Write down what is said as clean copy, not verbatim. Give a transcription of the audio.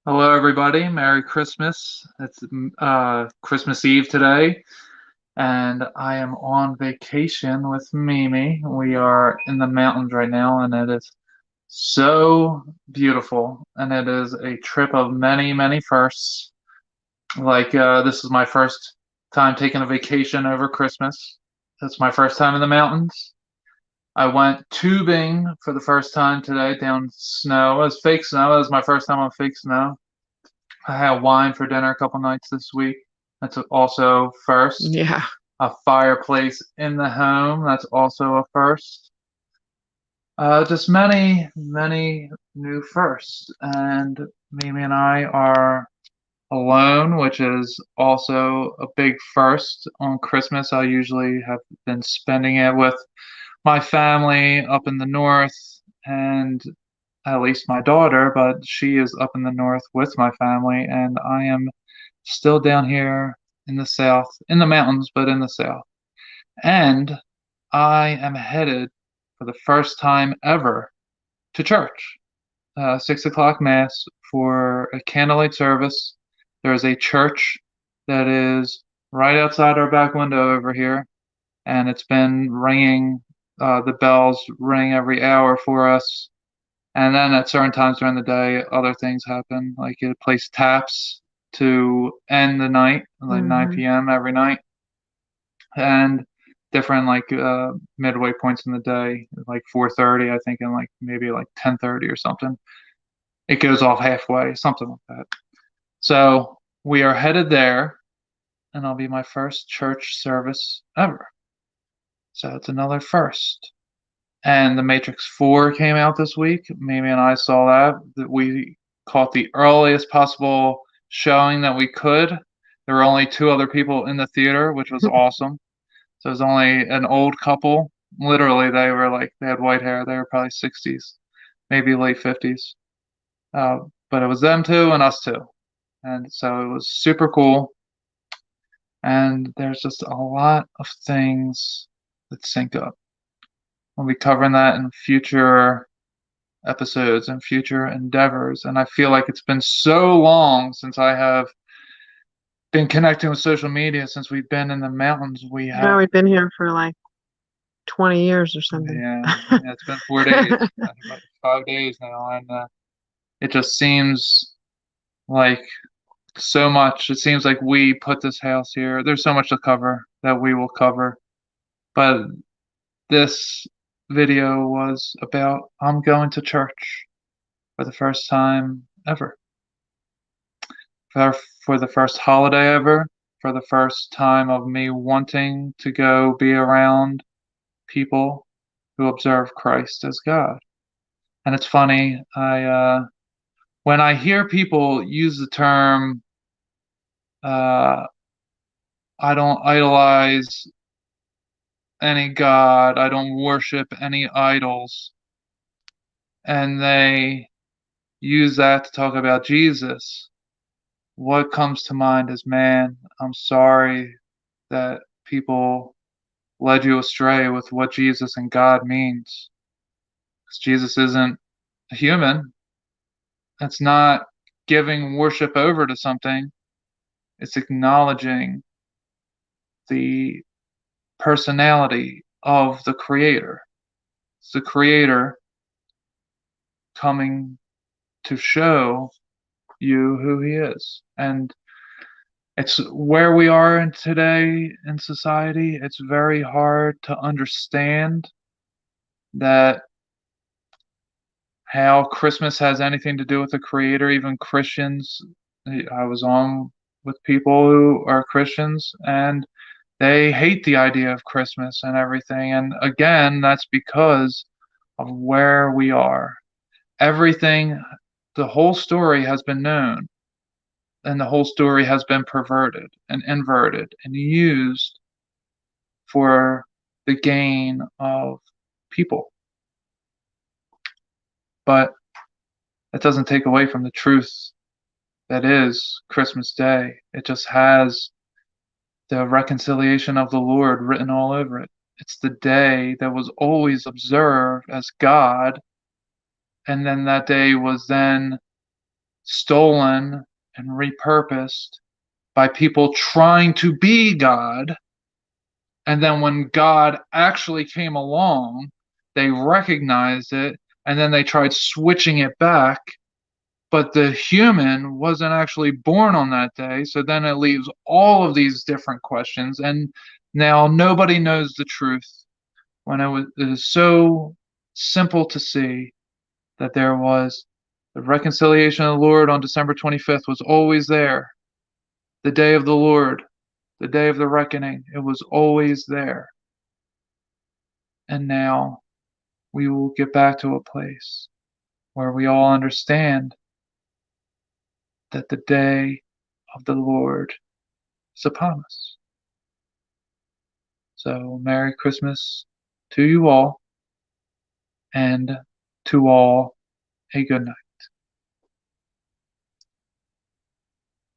Hello, everybody. Merry Christmas. It's Christmas Eve today, and I am on vacation with Mimi. We are in the mountains right now, and it is so beautiful. And it is a trip of many, many firsts. This is my first time taking a vacation over Christmas. It's my first time in the mountains. I went tubing for the first time today down snow. It was fake snow. It was my first time on fake snow. I had wine for dinner a couple nights this week. That's also first. Yeah. A fireplace in the home. That's also a first. Just many, many new firsts. And Mimi and I are alone, which is also a big first on Christmas. I usually have been spending it with my family up in the north and at least my daughter, but she is up in the north with my family, and I am still down here in the south, in the mountains, but in the south. And I am headed for the first time ever to church. 6 o'clock mass for a candlelight service. There is a church that is right outside our back window over here, and it's been ringing. The bells ring every hour for us. And then at certain times during the day, other things happen. Like it plays taps to end the night, like hmm 9 p.m. every night, and different midway points in the day, like 4:30, I think, and like maybe like 10:30 or something. It goes off halfway, something like that. So we are headed there, and I'll be my first church service ever. So it's another first. And The Matrix 4 came out this week. Mimi and I saw that we caught the earliest possible showing that we could. There were only two other people in the theater, which was awesome. So it was only an old couple. Literally, they had white hair. They were probably 60s, maybe late 50s. Uh, but it was them two and us two. And so it was super cool. And there's just a lot of things that sync up. We'll be covering that in future episodes and future endeavors. And I feel like it's been so long since I have been connecting with social media since we've been in the mountains. We Yeah, have, we've been here for like 20 years or something. yeah, it's been 4 days, about 5 days now. And it just seems like so much. It seems like we put this house here. There's so much to cover that we will cover. But this video was about I'm going to church for the first time ever. for for the first holiday ever, for the first time of me wanting to go be around people who observe Christ as God. And it's funny, I when I hear people use the term, uh, I don't idolize any god, I don't worship any idols, and they use that to talk about Jesus, what comes to mind is, man, I'm sorry that people led you astray with what Jesus and God means. Because Jesus isn't a human. It's not giving worship over to something, it's acknowledging the personality of the Creator. It's the Creator coming to show you who He is. And it's where we are in today in society. It's very hard to understand that how Christmas has anything to do with the Creator. Even Christians, I was on with people who are Christians, and they hate the idea of Christmas and everything. And again, that's because of where we are. Everything, the whole story has been known, and the whole story has been perverted and inverted and used for the gain of people. But it doesn't take away from the truth that is Christmas Day. It just has the reconciliation of the Lord written all over it. It's the day that was always observed as God, and then that day was then stolen and repurposed by people trying to be God. And then when God actually came along, they recognized it and then they tried switching it back. But the human wasn't actually born on that day. So then it leaves all of these different questions. And now nobody knows the truth when it is so simple to see that there was the reconciliation of the Lord on December 25th was always there. The day of the Lord, the day of the reckoning, it was always there. And now we will get back to a place where we all understand that the day of the Lord is upon us. So, Merry Christmas to you all, and to all a good night.